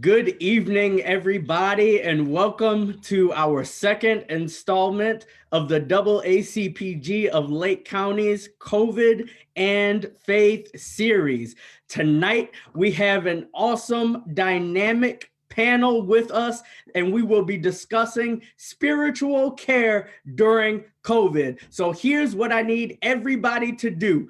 Good evening, everybody, and welcome to our second installment of the AACPG of Lake County's COVID and Faith series. Tonight, we have an awesome, dynamic panel with us, and we will be discussing spiritual care during COVID. So here's what I need everybody to do.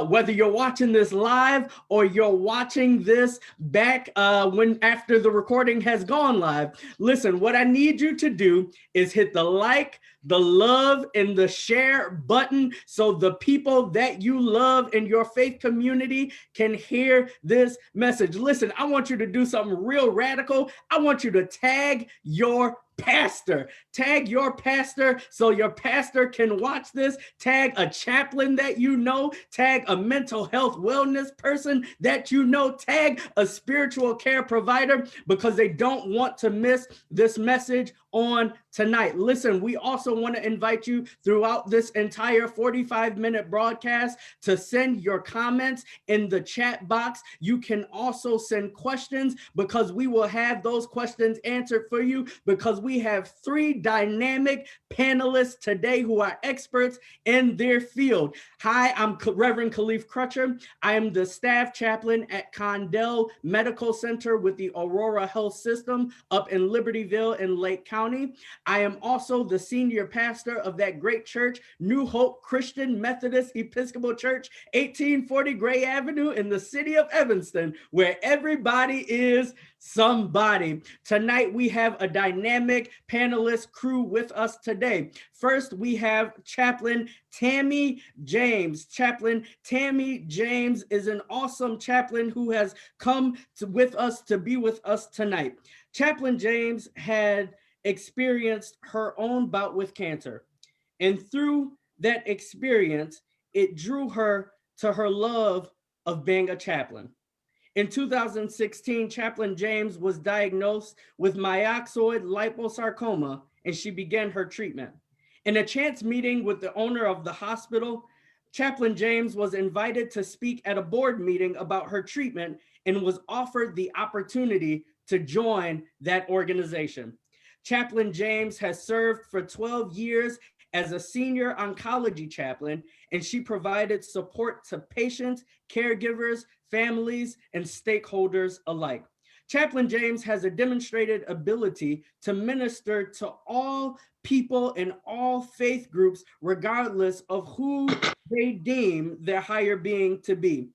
Whether you're watching this live or you're watching this back when after the recording has gone live, listen, what I need you to do is hit the like, the love, and the share button so the people that you love in your faith community can hear this message. Listen, I want you to do something real radical. I want you to tag your pastor. Tag your pastor so your pastor can watch this. Tag a chaplain that you know. Tag a mental health wellness person that you know. Tag a spiritual care provider because they don't want to miss this message on tonight. Listen, we also want to invite you throughout this entire 45-minute broadcast to send your comments in the chat box. You can also send questions because we will have those questions answered for you because we have three dynamic panelists today who are experts in their field. Hi, I'm Reverend Khalif Crutcher. I am the staff chaplain at Condell Medical Center with the Aurora Health System up in Libertyville in Lake County. I am also the senior pastor of that great church, New Hope Christian Methodist Episcopal Church, 1840 Gray Avenue in the city of Evanston, where everybody is somebody. Tonight, we have a dynamic panelist crew with us today. First, we have Chaplain Tammy James. Chaplain Tammy James is an awesome chaplain who has come with us to be with us tonight. Chaplain James had experienced her own bout with cancer. And through that experience, it drew her to her love of being a chaplain. In 2016, Chaplain James was diagnosed with myxoid liposarcoma, and she began her treatment. In a chance meeting with the owner of the hospital, Chaplain James was invited to speak at a board meeting about her treatment and was offered the opportunity to join that organization. Chaplain James has served for 12 years as a senior oncology chaplain, and she provided support to patients, caregivers, families, and stakeholders alike. Chaplain James has a demonstrated ability to minister to all people in all faith groups, regardless of who they deem their higher being to be.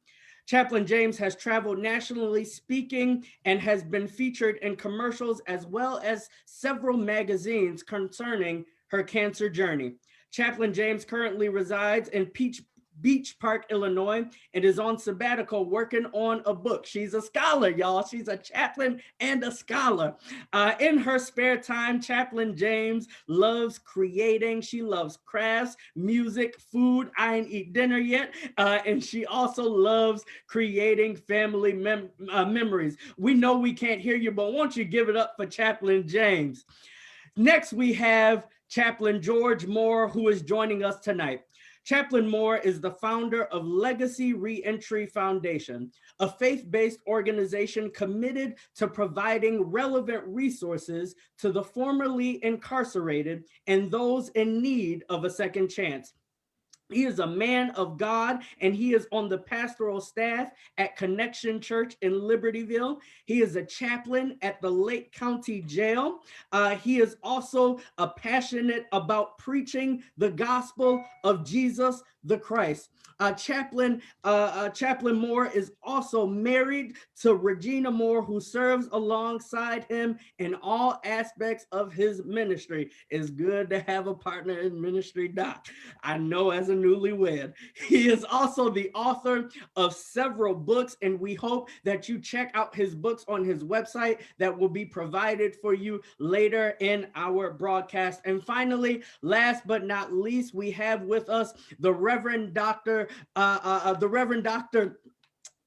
Chaplain James has traveled nationally speaking and has been featured in commercials as well as several magazines concerning her cancer journey. Chaplain James currently resides in Beach Park, Illinois, and is on sabbatical working on a book. She's a scholar, y'all. She's a chaplain and a scholar. In her spare time, Chaplain James loves creating. She loves crafts, music, food. I ain't eat dinner yet. And she also loves creating family memories. We know we can't hear you, but won't you give it up for Chaplain James? Next, we have Chaplain George Moore, who is joining us tonight. Chaplain Moore is the founder of Legacy Reentry Foundation, a faith-based organization committed to providing relevant resources to the formerly incarcerated and those in need of a second chance. He is a man of God, and he is on the pastoral staff at Connection Church in Libertyville. He is a chaplain at the Lake County Jail. He is also passionate about preaching the gospel of Jesus the Christ. Chaplain Moore is also married to Regina Moore, who serves alongside him in all aspects of his ministry. It's good to have a partner in ministry, Doc. I know as a newlywed. He is also the author of several books, and we hope that you check out his books on his website that will be provided for you later in our broadcast. And finally, last but not least, we have with us the Reverend Dr.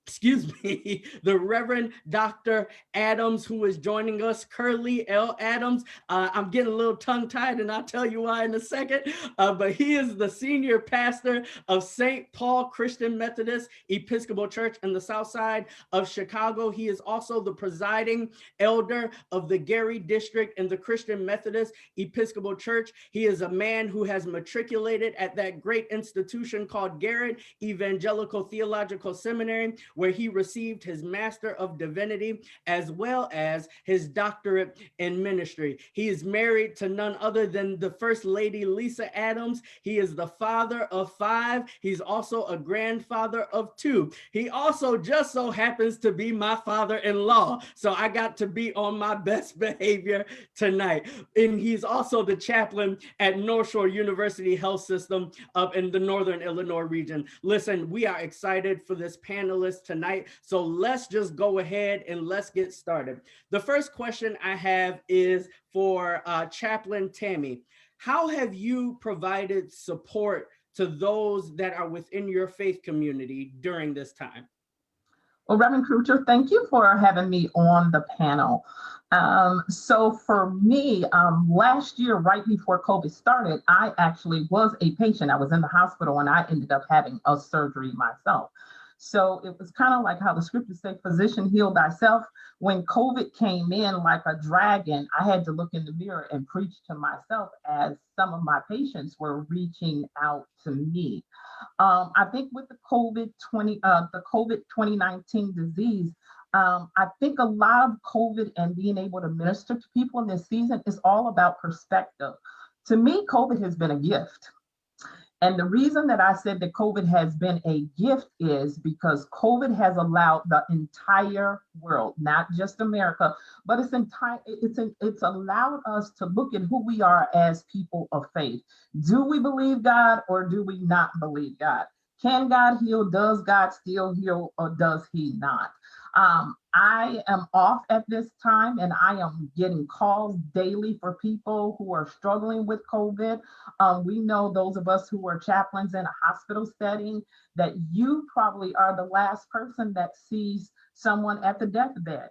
excuse me, the Reverend Dr. Adams, who is joining us, Curly L. Adams. I'm getting a little tongue-tied, and I'll tell you why in a second. But he is the senior pastor of St. Paul Christian Methodist Episcopal Church in the South Side of Chicago. He is also the presiding elder of the Gary District in the Christian Methodist Episcopal Church. He is a man who has matriculated at that great institution called Garrett Evangelical Theological Seminary, where he received his Master of Divinity as well as his doctorate in ministry. He is married to none other than the First Lady Lisa Adams. He is the father of 5. He's also a grandfather of 2. He also just so happens to be my father-in-law. So I got to be on my best behavior tonight. And he's also the chaplain at North Shore University Health System up in the Northern Illinois region. Listen, we are excited for this panelist tonight. So let's just go ahead and let's get started. The first question I have is for Chaplain Tammy. How have you provided support to those that are within your faith community during this time? Well, Reverend Kruger, thank you for having me on the panel. So for me, last year, right before COVID started, I actually was a patient. I was in the hospital and I ended up having a surgery myself. So it was kind of like how the scriptures say, physician, heal thyself. When COVID came in like a dragon, I had to look in the mirror and preach to myself as some of my patients were reaching out to me. I think with the COVID-19 disease, I think a lot of COVID and being able to minister to people in this season is all about perspective. To me, COVID has been a gift. And the reason that I said that COVID has been a gift is because COVID has allowed the entire world, not just America, but it's allowed us to look at who we are as people of faith. Do we believe God or do we not believe God? Can God heal? Does God still heal or does he not? I am off at this time and I am getting calls daily for people who are struggling with COVID. We know those of us who are chaplains in a hospital setting that you probably are the last person that sees someone at the deathbed.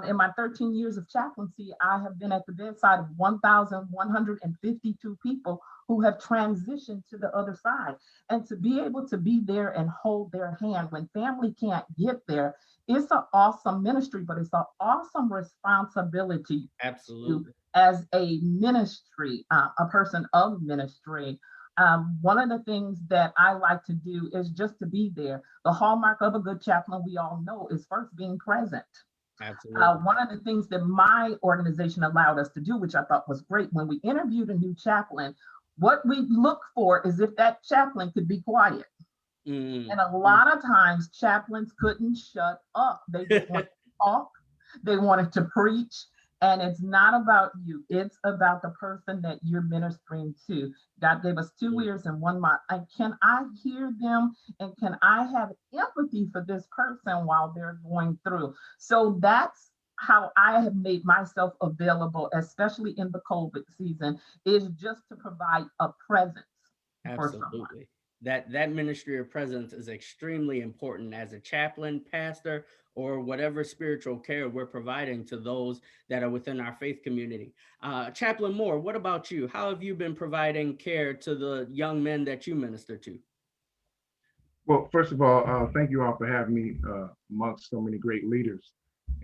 In my 13 years of chaplaincy, I have been at the bedside of 1,152 people who have transitioned to the other side. And to be able to be there and hold their hand when family can't get there, it's an awesome ministry, but it's an awesome responsibility. Absolutely. As a ministry, a person of ministry. One of the things that I like to do is just to be there. The hallmark of a good chaplain, we all know, is first being present. Absolutely. One of the things that my organization allowed us to do, which I thought was great, when we interviewed a new chaplain, what we look for is if that chaplain could be quiet. And a lot of times chaplains couldn't shut up. They didn't want to talk. They wanted to preach. And it's not about you. It's about the person that you're ministering to. God gave us 2 ears and 1 mouth. And can I hear them? And can I have empathy for this person while they're going through? So that's how I have made myself available, especially in the COVID season, is just to provide a presence for someone. That ministry of presence is extremely important as a chaplain, pastor, or whatever spiritual care we're providing to those that are within our faith community. Chaplain Moore, what about you? How have you been providing care to the young men that you minister to? Well, first of all, thank you all for having me amongst so many great leaders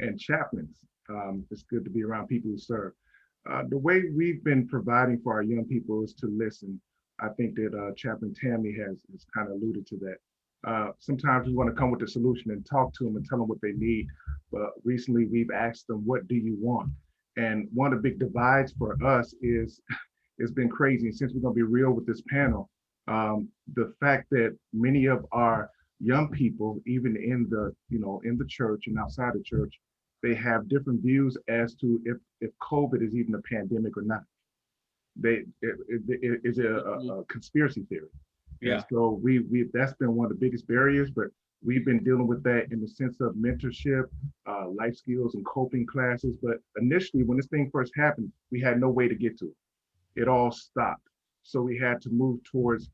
and chaplains. It's good to be around people who serve. The way we've been providing for our young people is to listen. I think that Chaplain Tammy has kind of alluded to that. Sometimes we want to come with a solution and talk to them and tell them what they need. But recently we've asked them, what do you want? And one of the big divides for us is, it's been crazy. And since we're going to be real with this panel, the fact that many of our young people, even in the church and outside the church, they have different views as to if COVID is even a pandemic or not. Is a conspiracy theory. Yeah. And so we that's been one of the biggest barriers, but we've been dealing with that in the sense of mentorship, life skills and coping classes. But initially, when this thing first happened, we had no way to get to it. It all stopped. So we had to move towards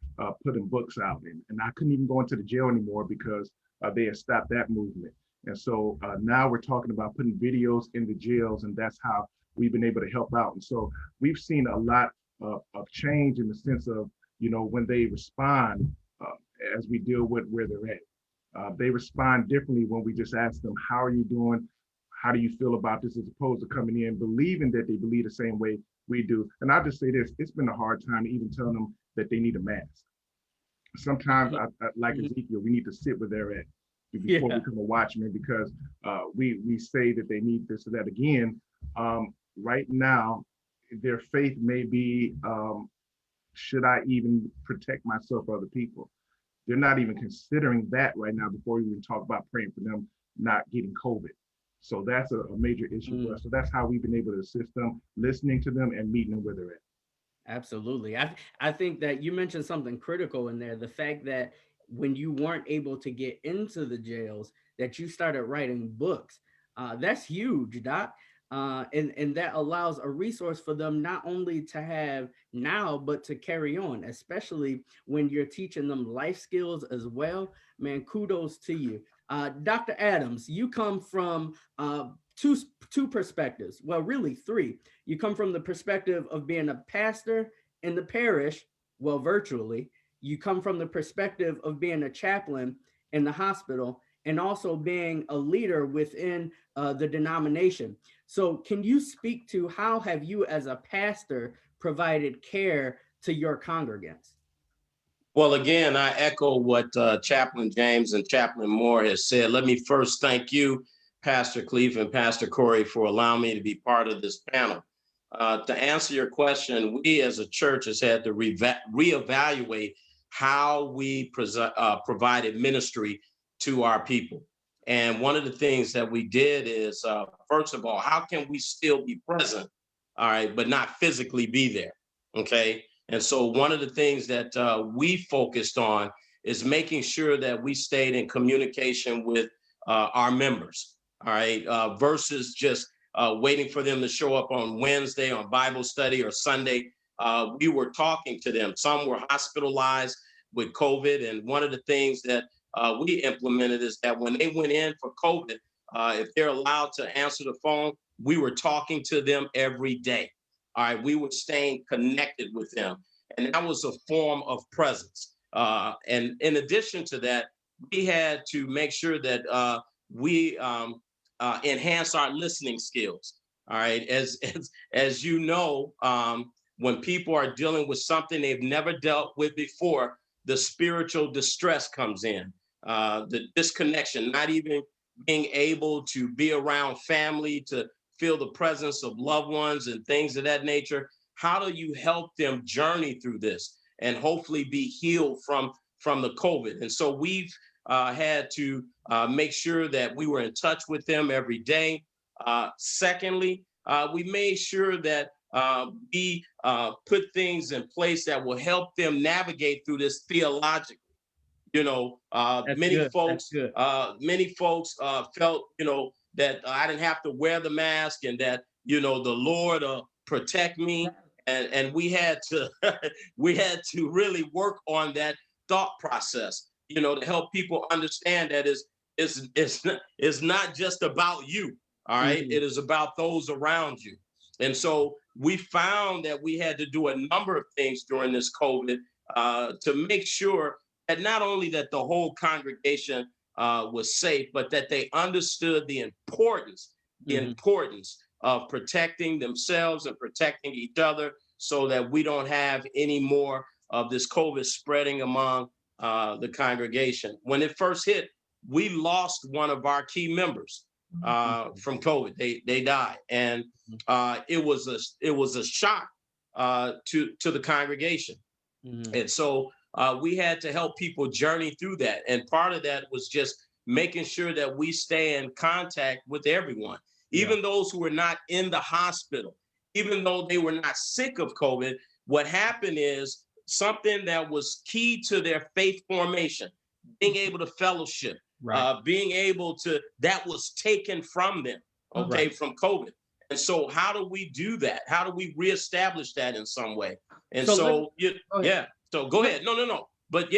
putting books out. And I couldn't even go into the jail anymore because they had stopped that movement. And so now we're talking about putting videos in the jails, and that's how we've been able to help out. And so we've seen a lot of change in the sense of, when they respond as we deal with where they're at. They respond differently when we just ask them, how are you doing? How do you feel about this, as opposed to coming in believing that they believe the same way we do. And I'll just say this, it's been a hard time to even tell them that they need a mask. Sometimes, like Ezekiel, we need to sit where they're at before we become a watchman, because we say that they need this or that. Again, right now, their faith may be, should I even protect myself or other people? They're not even considering that right now before we even talk about praying for them not getting COVID. So that's a major issue for us. So that's how we've been able to assist them, listening to them and meeting them where they're at. Absolutely. I think that you mentioned something critical in there. The fact that when you weren't able to get into the jails, that you started writing books. That's huge, Doc. And that allows a resource for them not only to have now, but to carry on, especially when you're teaching them life skills as well. Man, kudos to you. Dr. Adams, you come from two perspectives. Well, really three. You come from the perspective of being a pastor in the parish, well, virtually. You come from the perspective of being a chaplain in the hospital, and also being a leader within the denomination. So can you speak to how have you as a pastor provided care to your congregants? Well, again, I echo what Chaplain James and Chaplain Moore has said. Let me first thank you, Pastor Cleef and Pastor Corey, for allowing me to be part of this panel. To answer your question, we as a church has had to reevaluate how we provided ministry to our people. And one of the things that we did is, first of all, how can we still be present, all right, but not physically be there, okay? And so one of the things that we focused on is making sure that we stayed in communication with our members, all right, versus just waiting for them to show up on Wednesday on Bible study or Sunday. We were talking to them. Some were hospitalized with COVID. And one of the things that we implemented is that when they went in for COVID, if they're allowed to answer the phone, we were talking to them every day. All right, we were staying connected with them. And that was a form of presence. And in addition to that, we had to make sure that we enhance our listening skills. All right, as you know, when people are dealing with something they've never dealt with before, the spiritual distress comes in, the disconnection, not even being able to be around family, to feel the presence of loved ones and things of that nature. How do you help them journey through this and hopefully be healed from the COVID? And so we've had to make sure that we were in touch with them every day. Secondly, we made sure that we put things in place that will help them navigate through this theologically. Many folks felt, that I didn't have to wear the mask and that, the Lord protect me. And we had to really work on that thought process, to help people understand that it's not just about you. All right. Mm-hmm. It is about those around you. And so we found that we had to do a number of things during this COVID to make sure that not only that the whole congregation was safe, but that they understood the importance of protecting themselves and protecting each other so that we don't have any more of this COVID spreading among the congregation. When it first hit, we lost one of our key members from COVID. They died. And it was a shock to the congregation. Mm-hmm. And so we had to help people journey through that. And part of that was just making sure that we stay in contact with everyone, even those who were not in the hospital, even though they were not sick of COVID. What happened is something that was key to their faith formation, being able to fellowship, being able to, that was taken from them, from COVID. And so how do we do that? How do we reestablish that in some way? And so go ahead. No. But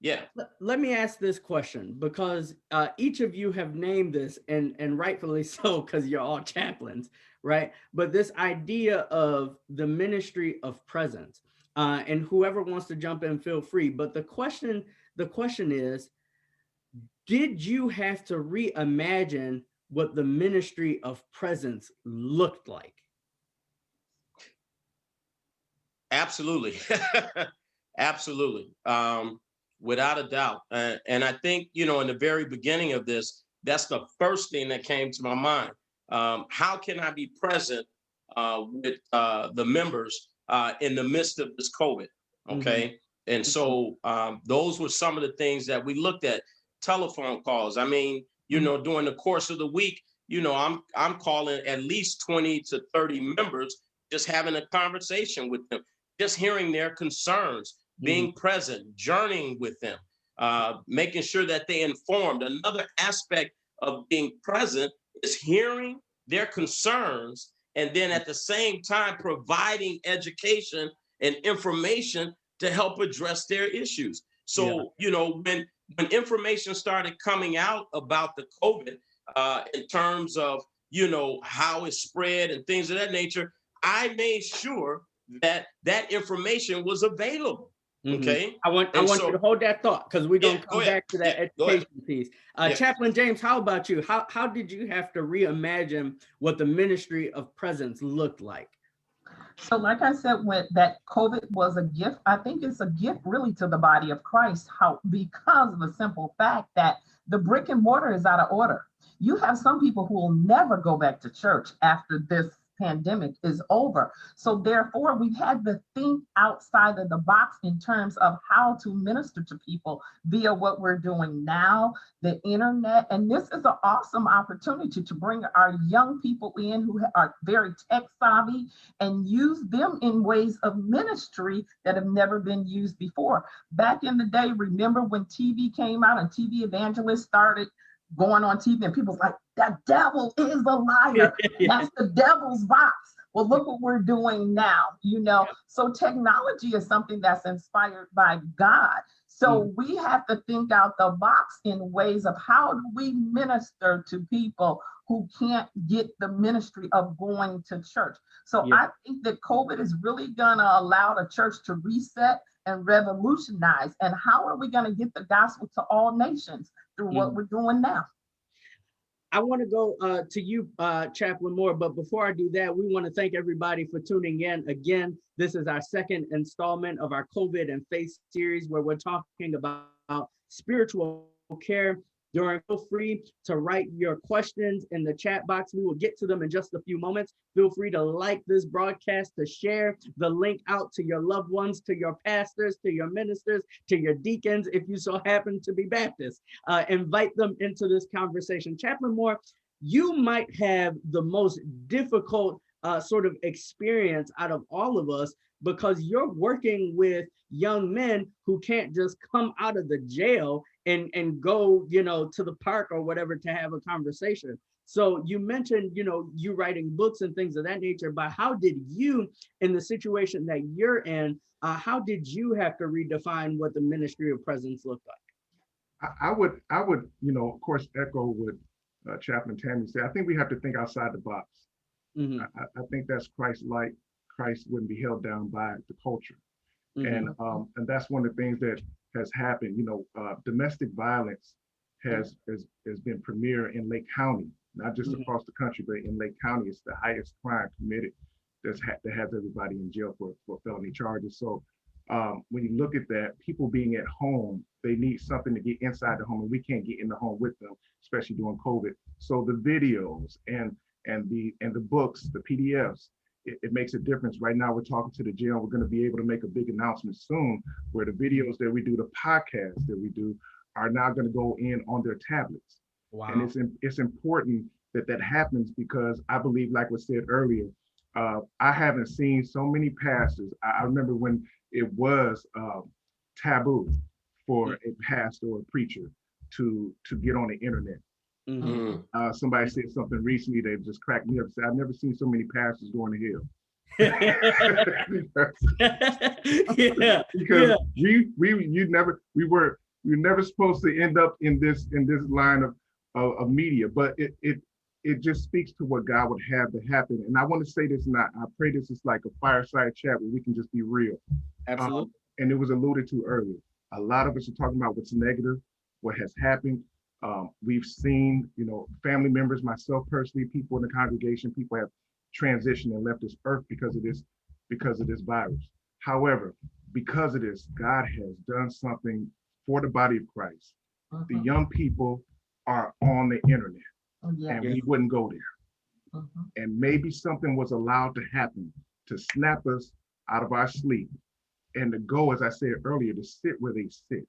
Yeah. Let me ask this question, because each of you have named this, and rightfully so, because you're all chaplains, right? But this idea of the ministry of presence, and whoever wants to jump in, feel free. But the question is, did you have to reimagine what the ministry of presence looked like? Absolutely. Absolutely. Without a doubt. And I think, in the very beginning of this, that's the first thing that came to my mind. How can I be present with the members in the midst of this COVID? Okay. And so those were some of the things that we looked at. Telephone calls. I mean, during the course of the week, I'm calling at least 20 to 30 members, just having a conversation with them, just hearing their concerns, being present, journeying with them, making sure that they're informed. Another aspect of being present is hearing their concerns, and then at the same time providing education and information to help address their issues. So, when information started coming out about the COVID, in terms of, how it spread and things of that nature, I made sure that information was available. Okay. I want you to hold that thought, because we're going to come back to that education piece. Chaplain James, how about you? How did you have to reimagine what the ministry of presence looked like? So like I said, when that COVID was a gift, I think it's a gift really to the body of Christ, because of the simple fact that the brick and mortar is out of order. You have some people who will never go back to church after this pandemic is over. So therefore, we've had to think outside of the box in terms of how to minister to people via what we're doing now, the internet. And this is an awesome opportunity to bring our young people in who are very tech savvy and use them in ways of ministry that have never been used before. Back in the day, remember when TV came out and TV evangelists started going on TV and people's like, the devil is a liar. That's the devil's box. Well, look what we're doing now, So technology is something that's inspired by God. So we have to think out the box in ways of how do we minister to people who can't get the ministry of going to church. So I think that COVID is really gonna allow the church to reset and revolutionize. And how are we gonna get the gospel to all nations through what we're doing now? I want to go to you, Chaplain Moore, but before I do that, we want to thank everybody for tuning in. Again, this is our second installment of our COVID and Faith series, where we're talking about spiritual care. Feel free to write your questions in the chat box. We will get to them in just a few moments. Feel free to like this broadcast, to share the link out to your loved ones, to your pastors, to your ministers, to your deacons, if you so happen to be Baptist. Invite them into this conversation. Chaplain Moore, you might have the most difficult sort of experience out of all of us, because you're working with young men who can't just come out of the jail and go, to the park or whatever to have a conversation. So you mentioned, you writing books and things of that nature, but how did you, in the situation that you're in, how did you have to redefine what the ministry of presence looked like? I would, of course, echo what Chaplain Tammy said. I think we have to think outside the box. I think that's Christ-like. Christ wouldn't be held down by the culture. And that's one of the things that has happened. Domestic violence has been premier in Lake County, not just across the country, but in Lake County, it's the highest crime committed that has everybody in jail for felony charges. So when you look at that, people being at home, they need something to get inside the home, and we can't get in the home with them, especially during COVID. So the videos and the books, the PDFs, it makes a difference. Right now, we're talking to the jail. We're going to be able to make a big announcement soon, where the videos that we do, the podcasts that we do, are now going to go in on their tablets. Wow. And it's important that happens, because I believe, like was said earlier, I haven't seen so many pastors. I remember when it was taboo for a pastor or a preacher to get on the internet. Somebody said something recently, they just cracked me up and said, I've never seen so many pastors going to hell. Because we we're never supposed to end up in this line of media, but it just speaks to what God would have to happen. And I want to say this, and I pray this is like a fireside chat where we can just be real. Absolutely. And it was alluded to earlier. A lot of us are talking about what's negative, what has happened. We've seen, family members, myself personally, people in the congregation, people have transitioned and left this earth because of this virus. However, because of this, God has done something for the body of Christ. The young people are on the internet, and we wouldn't go there. And maybe something was allowed to happen to snap us out of our sleep and to go, as I said earlier, to sit where they sit.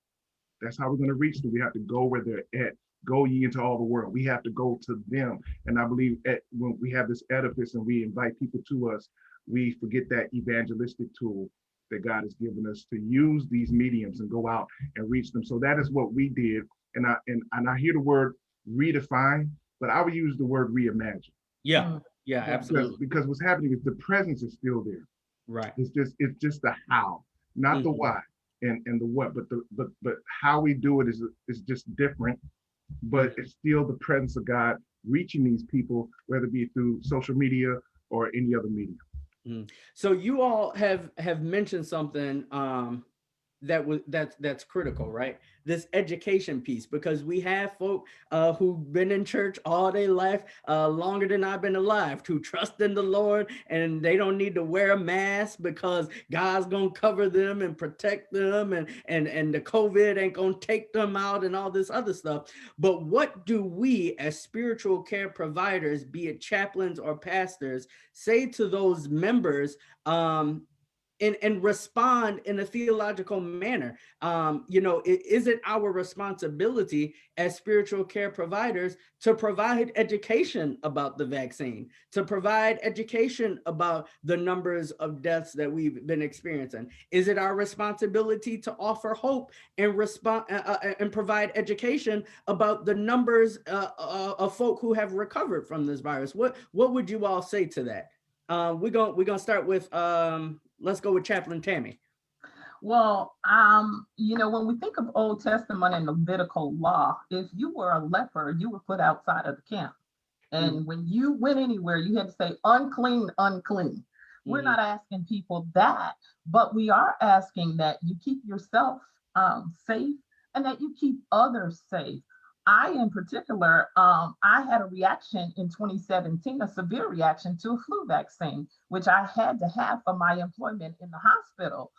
That's how we're going to reach them. We have to go where they're at. Go ye into all the world. We have to go to them. And I believe when we have this edifice and we invite people to us, we forget that evangelistic tool that God has given us to use these mediums and go out and reach them. So that is what we did. And I hear the word redefine, but I would use the word reimagine. Yeah, absolutely. Because what's happening is the presence is still there. Right. It's just the how, not the why and the what, but how we do it is just different. But it's still the presence of God reaching these people, whether it be through social media or any other media. So you all have mentioned something that's critical, right? This education piece, because we have folk who've been in church all their life, longer than I've been alive, who trust in the Lord, and they don't need to wear a mask because God's gonna cover them and protect them, and the COVID ain't gonna take them out and all this other stuff. But what do we as spiritual care providers, be it chaplains or pastors, say to those members and respond in a theological manner? Is it our responsibility as spiritual care providers to provide education about the vaccine, to provide education about the numbers of deaths that we've been experiencing? Is it our responsibility to offer hope and and provide education about the numbers of folk who have recovered from this virus? What would you all say to that? We're gonna start with let's go with Chaplain Tammy. Well, when we think of Old Testament and Levitical law, if you were a leper, you were put outside of the camp. And when you went anywhere, you had to say unclean, unclean. We're not asking people that, but we are asking that you keep yourself safe and that you keep others safe. I, in particular, I had a reaction in 2017, a severe reaction to a flu vaccine, which I had to have for my employment in the hospital.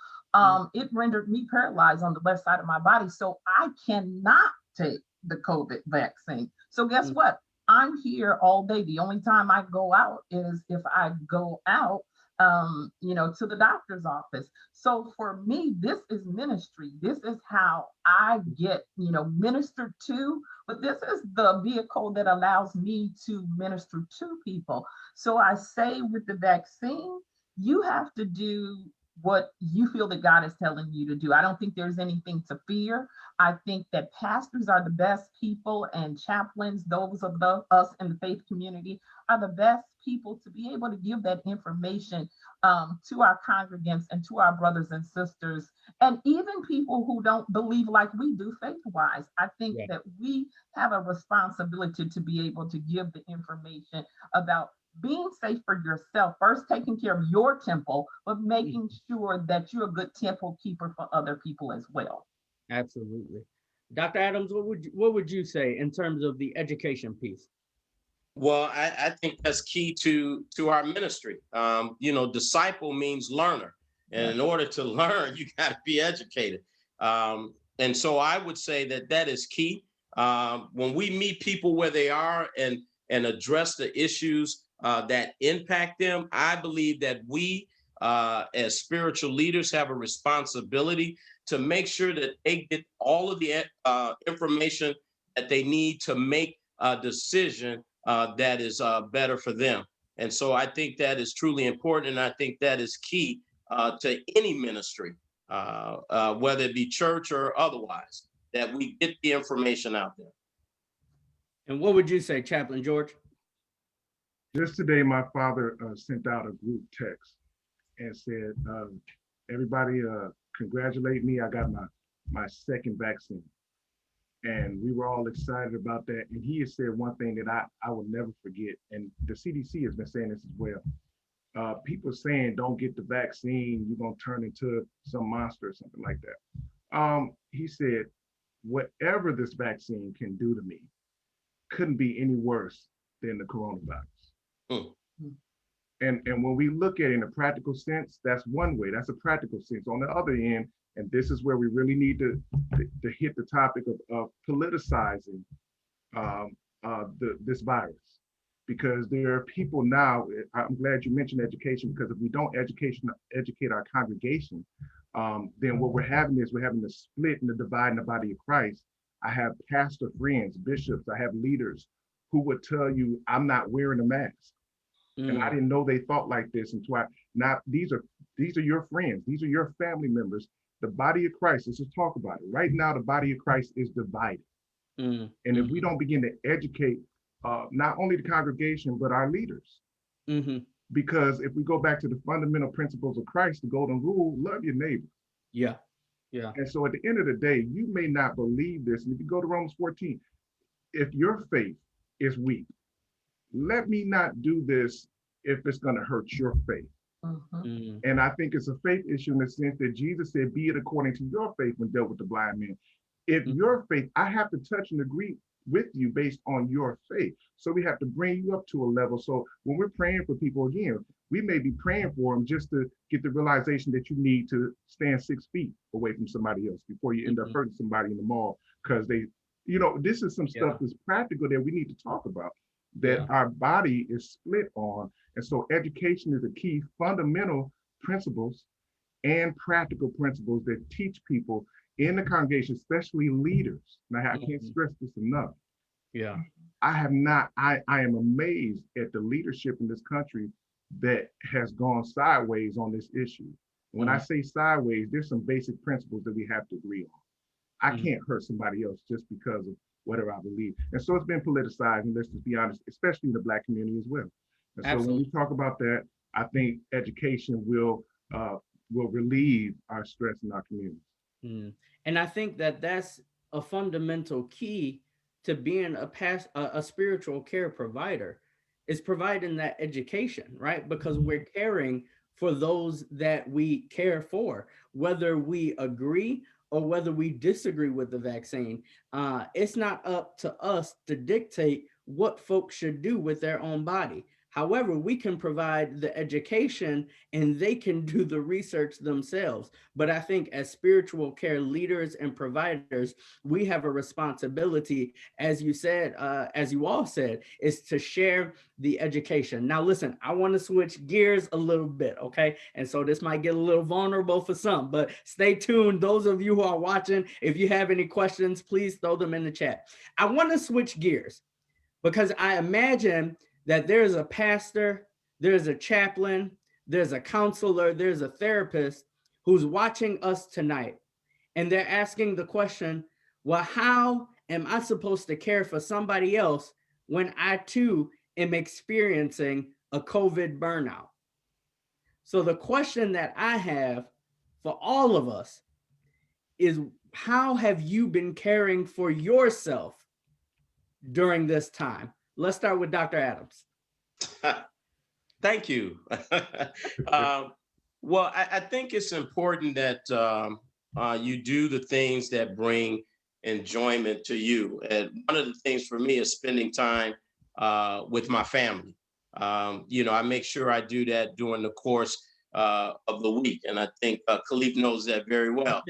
It rendered me paralyzed on the left side of my body. So I cannot take the COVID vaccine. So guess what? I'm here all day. The only time I go out is if I go out to the doctor's office. So for me, this is ministry. This is how I get, ministered to, but this is the vehicle that allows me to minister to people. So I say with the vaccine, you have to do what you feel that God is telling you to do. I don't think there's anything to fear. I think that pastors are the best people, and chaplains, those of us in the faith community, are the best people to be able to give that information to our congregants and to our brothers and sisters, and even people who don't believe like we do faith-wise. I think that we have a responsibility to be able to give the information about being safe for yourself, first taking care of your temple, but making sure that you're a good temple keeper for other people as well. Absolutely. Dr. Adams, what would you say in terms of the education piece? Well, I think that's key to our ministry. Disciple means learner. And in order to learn, you got to be educated. And so I would say that is key. When we meet people where they are and address the issues that impact them, I believe that we as spiritual leaders have a responsibility to make sure that they get all of the information that they need to make a decision that is better for them. And so I think that is truly important. And I think that is key to any ministry, whether it be church or otherwise, that we get the information out there. And what would you say, Chaplain George? Just today, my father sent out a group text and said, everybody congratulate me. I got my second vaccine. And we were all excited about that. And he has said one thing that I will never forget. And the CDC has been saying this as well. People saying don't get the vaccine, you're gonna turn into some monster or something like that. He said, whatever this vaccine can do to me couldn't be any worse than the coronavirus. Mm. And when we look at it in a practical sense, that's one way. That's a practical sense. On the other end, and this is where we really need to hit the topic of politicizing this virus, because there are people now. I'm glad you mentioned education, because if we don't educate our congregation, then what we're having is the split and the divide in the body of Christ. I have pastor friends, bishops, I have leaders who would tell you, I'm not wearing a mask. And I didn't know they thought like this until now these are your friends, these are your family members. The body of Christ, let's just talk about it. Right now, the body of Christ is divided. And if we don't begin to educate not only the congregation, but our leaders, because if we go back to the fundamental principles of Christ, the golden rule, love your neighbor. Yeah. And so at the end of the day, you may not believe this. And if you go to Romans 14, if your faith is weak, let me not do this if it's going to hurt your faith. And I think it's a faith issue in the sense that Jesus said, be it according to your faith when dealt with the blind man. If your faith, I have to touch and agree with you based on your faith. So we have to bring you up to a level. So when we're praying for people, again, we may be praying for them just to get the realization that you need to stand 6 feet away from somebody else before you end up hurting somebody in the mall, because they, this is some stuff that's practical that we need to talk about, that our body is split on. And so education is a key fundamental principles and practical principles that teach people in the congregation, especially leaders. Now, I can't stress this enough. I am amazed at the leadership in this country that has gone sideways on this issue. When I say sideways, there's some basic principles that we have to agree on. I can't hurt somebody else just because of whatever I believe. And so it's been politicized, and let's just be honest, especially in the Black community as well. And so when we talk about that, I think education will relieve our stress in our communities. And I think that that's a fundamental key to being a spiritual care provider, is providing that education, right? Because we're caring for those that we care for, whether we agree or whether we disagree with the vaccine. It's not up to us to dictate what folks should do with their own body. However, we can provide the education and they can do the research themselves. But I think as spiritual care leaders and providers, we have a responsibility, as you said, as you all said, is to share the education. Now, listen, I want to switch gears a little bit, okay? And so this might get a little vulnerable for some, but stay tuned. Those of you who are watching, if you have any questions, please throw them in the chat. I want to switch gears because I imagine that there's a pastor, there's a chaplain, there's a counselor, there's a therapist who's watching us tonight. And they're asking the question, well, how am I supposed to care for somebody else when I too am experiencing a COVID burnout? So the question that I have for all of us is, how have you been caring for yourself during this time? Let's start with Dr. Adams. Thank you. Well, I think it's important that you do the things that bring enjoyment to you. And one of the things for me is spending time with my family. I make sure I do that during the course of the week. And I think Khalif knows that very well.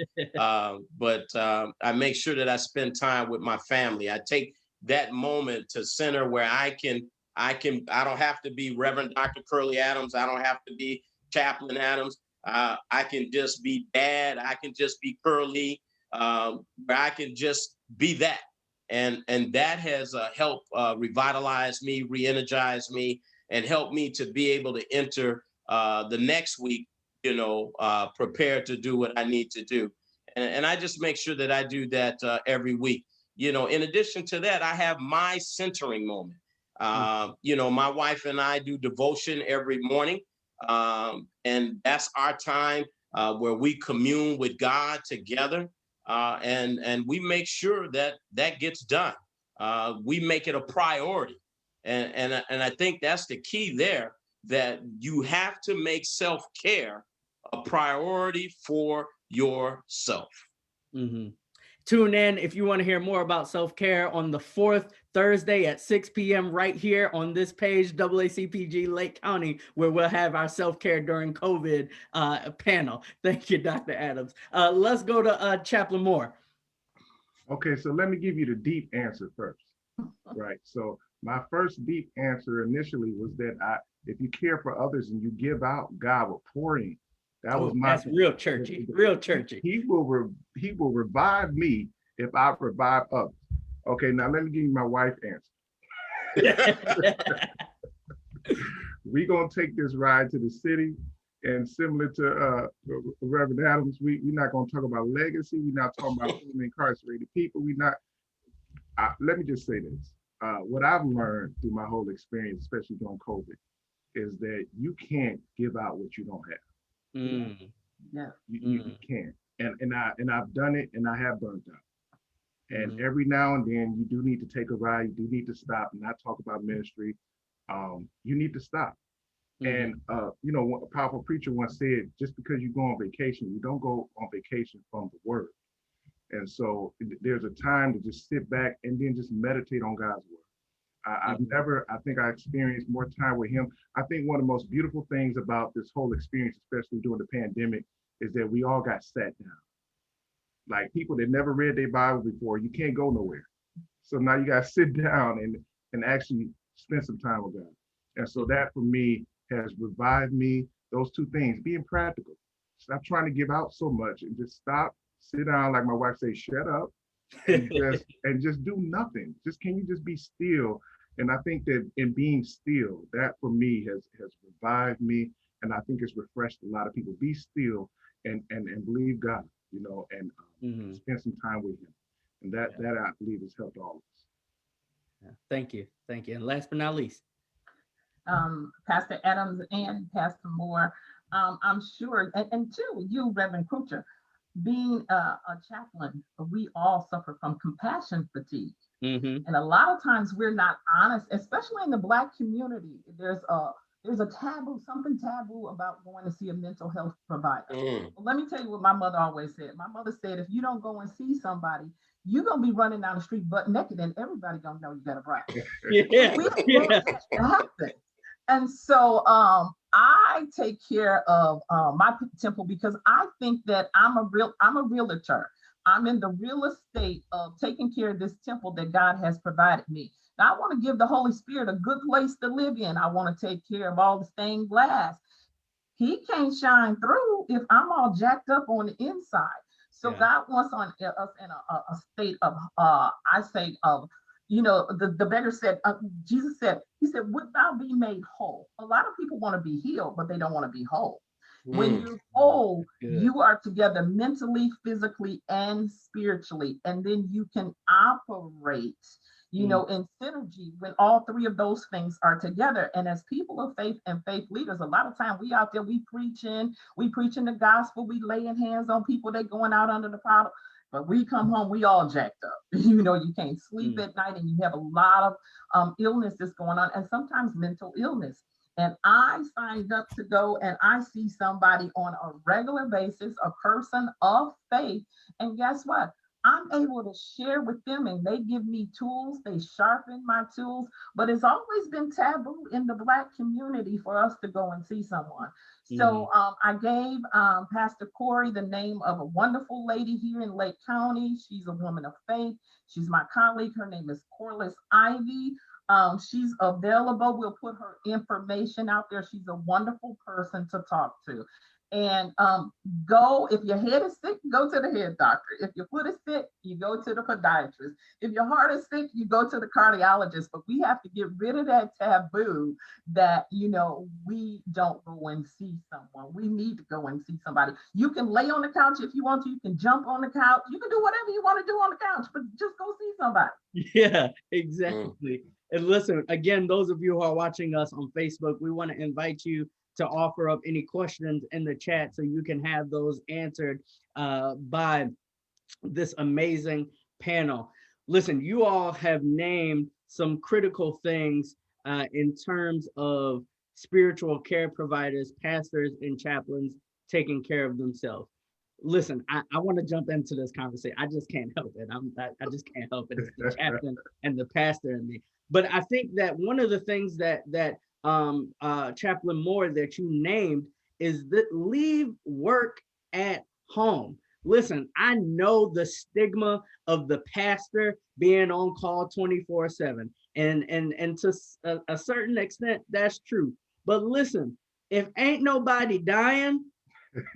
But I make sure that I spend time with my family. I take that moment to center where I don't have to be Reverend Dr. Curly Adams. I don't have to be Chaplain Adams. I can just be Dad. I can just be Curly. Where I can just be that. And that has helped revitalize me, re-energize me, and help me to be able to enter the next week, prepared to do what I need to do. And I just make sure that I do that every week. In addition to that, I have my centering moment. My wife and I do devotion every morning. And that's our time where we commune with God together. and we make sure that that gets done. We make it a priority. And I think that's the key there, that you have to make self-care a priority for yourself. Mm-hmm. Tune in if you want to hear more about self-care on the 4th Thursday at 6 p.m. right here on this page, AACPG Lake County, where we'll have our self-care during COVID panel. Thank you, Dr. Adams. Let's go to Chaplain Moore. Okay, so let me give you the deep answer first, right? So my first deep answer initially was that if you care for others and you give out, God will pour in. That was my. That's real churchy, real churchy. He will revive me if I revive others. Okay, now let me give you my wife's answer. We're gonna take this ride to the city, and similar to Reverend Adams, we're not gonna talk about legacy. We're not talking about incarcerated people. Let me just say this. What I've learned through my whole experience, especially during COVID, is that you can't give out what you don't have. Mm. Yeah. You can't. And I've done it, and I have burnt out. And Mhm. every now and then you do need to take a ride, you do need to stop and not talk about ministry. You need to stop. And a powerful preacher once said, just because you go on vacation, you don't go on vacation from the word. And so there's a time to just sit back and then just meditate on God's word. I think I experienced more time with him. I think one of the most beautiful things about this whole experience, especially during the pandemic, is that we all got sat down. Like people that never read their Bible before, you can't go nowhere. So now you got to sit down and actually spend some time with God. And so that for me has revived me. Those two things, being practical. Stop trying to give out so much and just stop, sit down, like my wife says, shut up, and just do nothing. Can you just be still? And I think that in being still, that for me has revived me. And I think it's refreshed a lot of people. Be still and believe God, and spend some time with him. And that I believe has helped all of us. Yeah. Thank you. And last but not least. Pastor Adams and Pastor Moore, I'm sure, and too, you, Reverend Kruger, being a chaplain, we all suffer from compassion fatigue. And a lot of times we're not honest, especially in the Black community. There's a taboo, something taboo about going to see a mental health provider. Well, let me tell you what my mother always said. My mother said, if you don't go and see somebody, you're going to be running down the street butt naked and everybody going to know you got a problem. Yeah. We don't want that to happen. And so I take care of my temple because I think that I'm a realtor. I'm in the real estate of taking care of this temple that God has provided me. Now, I want to give the Holy Spirit a good place to live in. I want to take care of all the stained glass. He can't shine through if I'm all jacked up on the inside. So God wants us in a state of, the beggar said, Jesus said, he said, would thou be made whole? A lot of people want to be healed, but they don't want to be whole. When you're whole, you are together mentally, physically, and spiritually. And then you can operate, in synergy when all three of those things are together. And as people of faith and faith leaders, a lot of time we out there, we preaching the gospel, we laying hands on people, they going out under the power. But we come home, we all jacked up. You can't sleep at night and you have a lot of illness that's going on, and sometimes mental illness. And I signed up to go and I see somebody on a regular basis, a person of faith. And guess what? I'm able to share with them and they give me tools, they sharpen my tools, but it's always been taboo in the Black community for us to go and see someone. So I gave Pastor Corey the name of a wonderful lady here in Lake County. She's a woman of faith. She's my colleague. Her name is Corliss Ivy. She's available. We'll put her information out there. She's a wonderful person to talk to. And if your head is sick, go to the head doctor. If your foot is sick, you go to the podiatrist. If your heart is sick, you go to the cardiologist. But we have to get rid of that taboo that, we don't go and see someone. We need to go and see somebody. You can lay on the couch if you want to. You can jump on the couch. You can do whatever you want to do on the couch, but just go see somebody. Yeah, exactly. And listen, again, those of you who are watching us on Facebook, we want to invite you to offer up any questions in the chat so you can have those answered by this amazing panel. Listen, you all have named some critical things in terms of spiritual care providers, pastors, and chaplains taking care of themselves. Listen, I want to jump into this conversation. I just can't help it. I just can't help it. It's the chaplain and the pastor in me. But I think that one of the things that Chaplain Moore that you named is that leave work at home. Listen, I know the stigma of the pastor being on call 24/7, and to a certain extent that's true. But listen, if ain't nobody dying,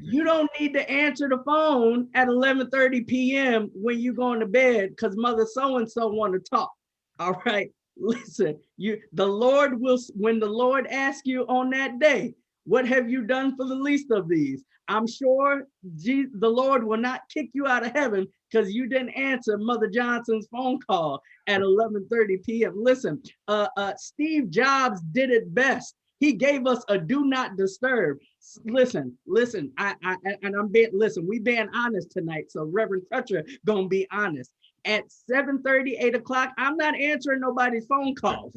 you don't need to answer the phone at 11:30 p.m. when you're going to bed because mother so-and-so want to talk. All right. Listen, the Lord will, when the Lord asks you on that day, what have you done for the least of these? I'm sure the Lord will not kick you out of heaven because you didn't answer Mother Johnson's phone call at 11:30 p.m. Listen, Steve Jobs did it best. He gave us a do not disturb. Listen, we being honest tonight. So Reverend Crutcher gonna be honest. At 7:30, 8 o'clock, I'm not answering nobody's phone calls.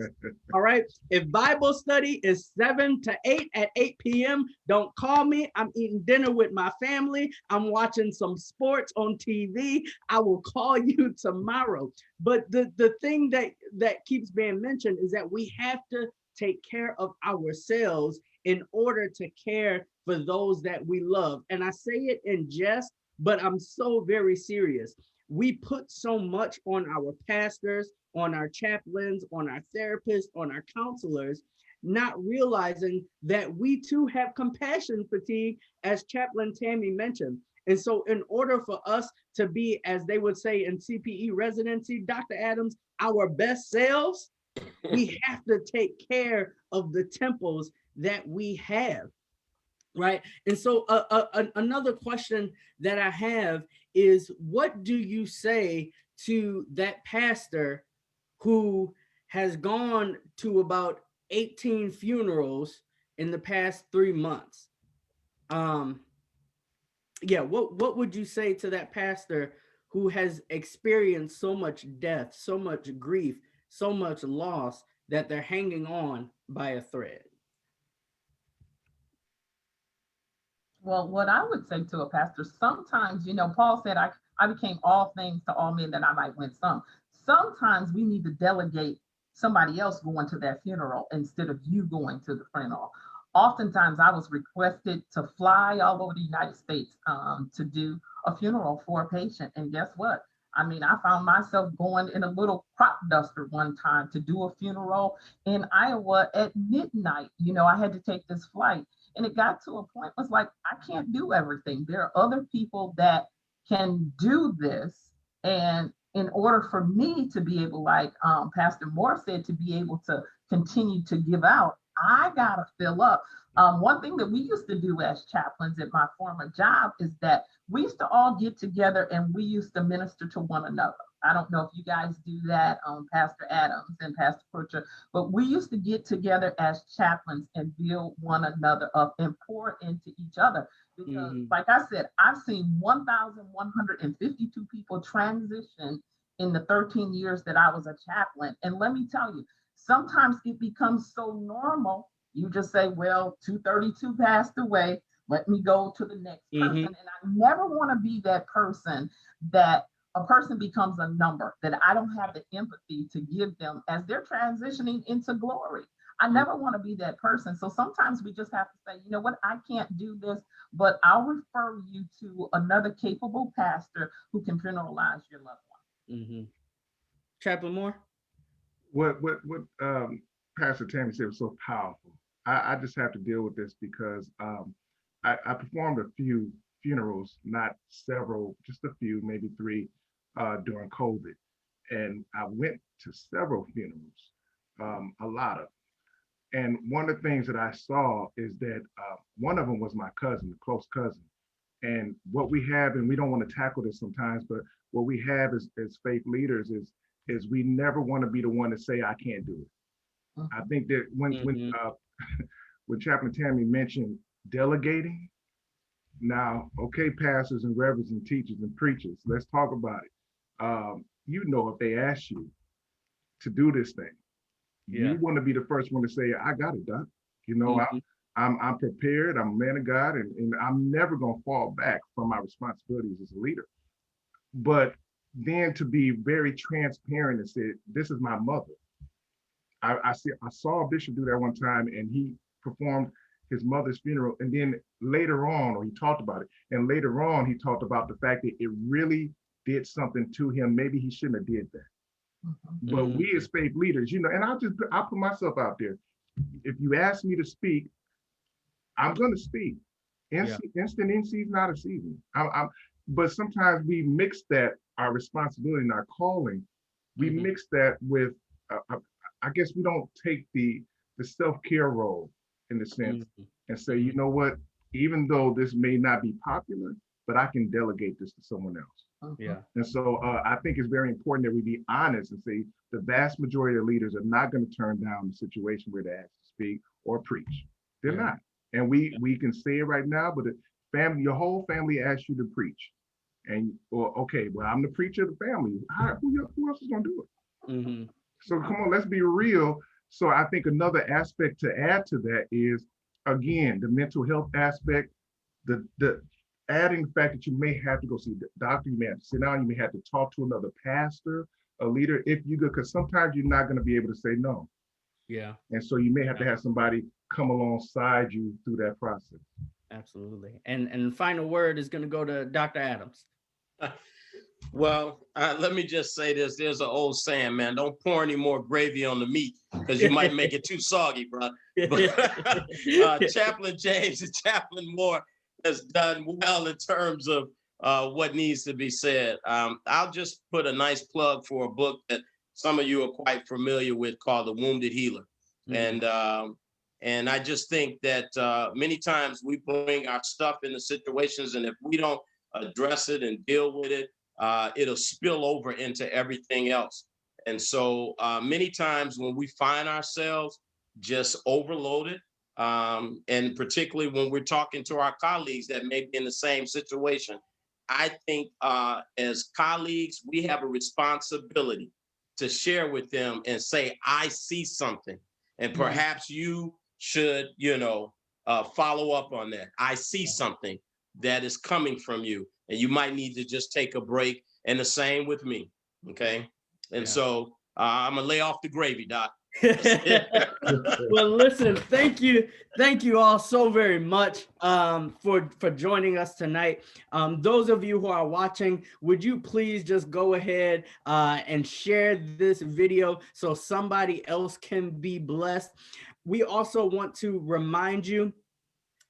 All right. If Bible study is 7 to 8 at 8 p.m., don't call me. I'm eating dinner with my family. I'm watching some sports on TV. I will call you tomorrow. But the thing that keeps being mentioned is that we have to take care of ourselves in order to care for those that we love. And I say it in jest, but I'm so very serious. We put so much on our pastors, on our chaplains, on our therapists, on our counselors, not realizing that we too have compassion fatigue, as Chaplain Tammy mentioned. And so in order for us to be, as they would say in CPE residency, Dr. Adams, our best selves, we have to take care of the temples that we have. Right. And so another question that I have is, what do you say to that pastor who has gone to about 18 funerals in the past 3 months? What would you say to that pastor who has experienced so much death, so much grief, so much loss that they're hanging on by a thread? Well, what I would say to a pastor, sometimes, Paul said, I became all things to all men that I might win some. Sometimes we need to delegate somebody else going to that funeral instead of you going to the funeral. Oftentimes I was requested to fly all over the United States to do a funeral for a patient. And guess what? I mean, I found myself going in a little crop duster one time to do a funeral in Iowa at midnight. I had to take this flight. And it got to a point, was like, I can't do everything. There are other people that can do this. And in order for me to be able, like Pastor Moore said, to be able to continue to give out, I got to fill up. One thing that we used to do as chaplains at my former job is that we used to all get together and we used to minister to one another. I don't know if you guys do that, Pastor Adams and Pastor Pritchard, but we used to get together as chaplains and build one another up and pour into each other. Because like I said, I've seen 1,152 people transition in the 13 years that I was a chaplain. And let me tell you, sometimes it becomes so normal, you just say, well, 232 passed away, let me go to the next person. And I never want to be that person that a person becomes a number, that I don't have the empathy to give them as they're transitioning into glory. I never want to be that person. So sometimes we just have to say, you know what, I can't do this, but I'll refer you to another capable pastor who can funeralize your loved one. Chaplain Moore? What Pastor Tammy said was so powerful. I just have to deal with this because I performed a few funerals, not several, just a few, maybe 3 during COVID. And I went to several funerals, a lot of. And one of the things that I saw is that one of them was my cousin, a close cousin. And what we have, and we don't want to tackle this sometimes, but what we have as faith leaders is we never want to be the one to say, I can't do it. I think that when Chaplain Tammy mentioned delegating, Now, okay, pastors and reverends and teachers and preachers, let's talk about it. You know, if they ask you to do this thing, you want to be the first one to say, I got it, Doc. You know, I'm prepared, I'm a man of God, and I'm never gonna fall back from my responsibilities as a leader. But then to be very transparent and say, this is my mother. I saw a bishop do that one time, and he performed his mother's funeral, and then later on, or he talked about it, and later on he talked about the fact that it really did something to him. Maybe he shouldn't have did that. But we as faith leaders, you know, and I'll put myself out there. If you ask me to speak, I'm going to speak. Instant in season, out of season. But sometimes we mix that, our responsibility and our calling, we mix that with, I guess we don't take the self-care role in the sense and say, you know what, even though this may not be popular, but I can delegate this to someone else. And so I think it's very important that we be honest and say the vast majority of leaders are not going to turn down the situation where they're asked to speak or preach. They're not. And we can say it right now, but the family, your whole family asks you to preach. And, okay, well, I'm the preacher of the family. Who else is going to do it? So come on, let's be real. So I think another aspect to add to that is, again, the mental health aspect, the adding the fact that you may have to go see the doctor, you may have to sit down, you may have to talk to another pastor, a leader, if you go, because sometimes you're not going to be able to say no. And so you may have to have somebody come alongside you through that process. Absolutely. And final word is going to go to Dr. Adams. Well, let me just say this. There's an old saying, man, don't pour any more gravy on the meat because you might make it too soggy, bro. But Chaplain James and Chaplain Moore has done well in terms of what needs to be said. I'll just put a nice plug for a book that some of you are quite familiar with called The Wounded Healer. And I just think that many times we bring our stuff into situations, and if we don't address it and deal with it, it'll spill over into everything else. And so many times when we find ourselves just overloaded, and particularly when we're talking to our colleagues that may be in the same situation, I think as colleagues, we have a responsibility to share with them and say, I see something, and perhaps you should, follow up on that. I see something that is coming from you, and you might need to just take a break. And the same with me. Okay. And so I'm gonna lay off the gravy, Doc. Well, listen, thank you all so very much for joining us tonight. Those of you who are watching, would you please just go ahead and share this video so somebody else can be blessed. We also want to remind you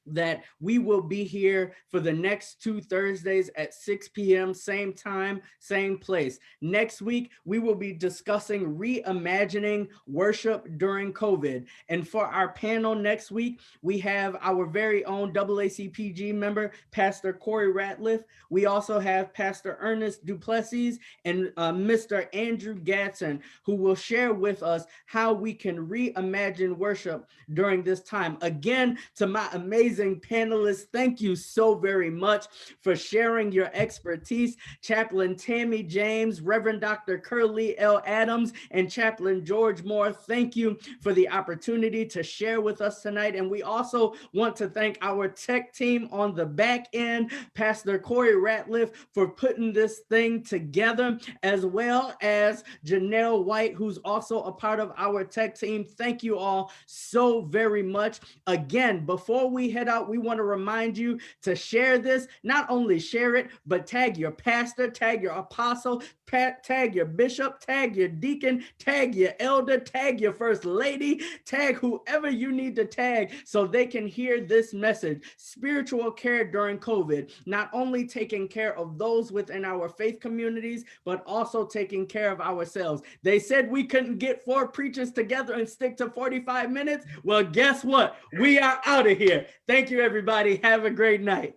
that we will be here for the next 2 Thursdays at 6 p.m., same time, same place. Next week, we will be discussing reimagining worship during COVID. And for our panel next week, we have our very own AACPG member, Pastor Corey Ratliff. We also have Pastor Ernest Duplessis and Mr. Andrew Gatson, who will share with us how we can reimagine worship during this time. Again, to my amazing panelists, thank you so very much for sharing your expertise. Chaplain Tammy James, Reverend Dr. Curly L. Adams, and Chaplain George Moore, thank you for the opportunity to share with us tonight. And we also want to thank our tech team on the back end, Pastor Corey Ratliff, for putting this thing together, as well as Janelle White, who's also a part of our tech team. Thank you all so very much. Again, before we head out, we want to remind you to share this. Not only share it, but tag your pastor, tag your apostle, tag your bishop, tag your deacon, tag your elder, tag your first lady, tag whoever you need to tag so they can hear this message. Spiritual care during COVID, not only taking care of those within our faith communities, but also taking care of ourselves. They said we couldn't get 4 preachers together and stick to 45 minutes. Well, guess what? We are out of here. Thank you, everybody. Have a great night.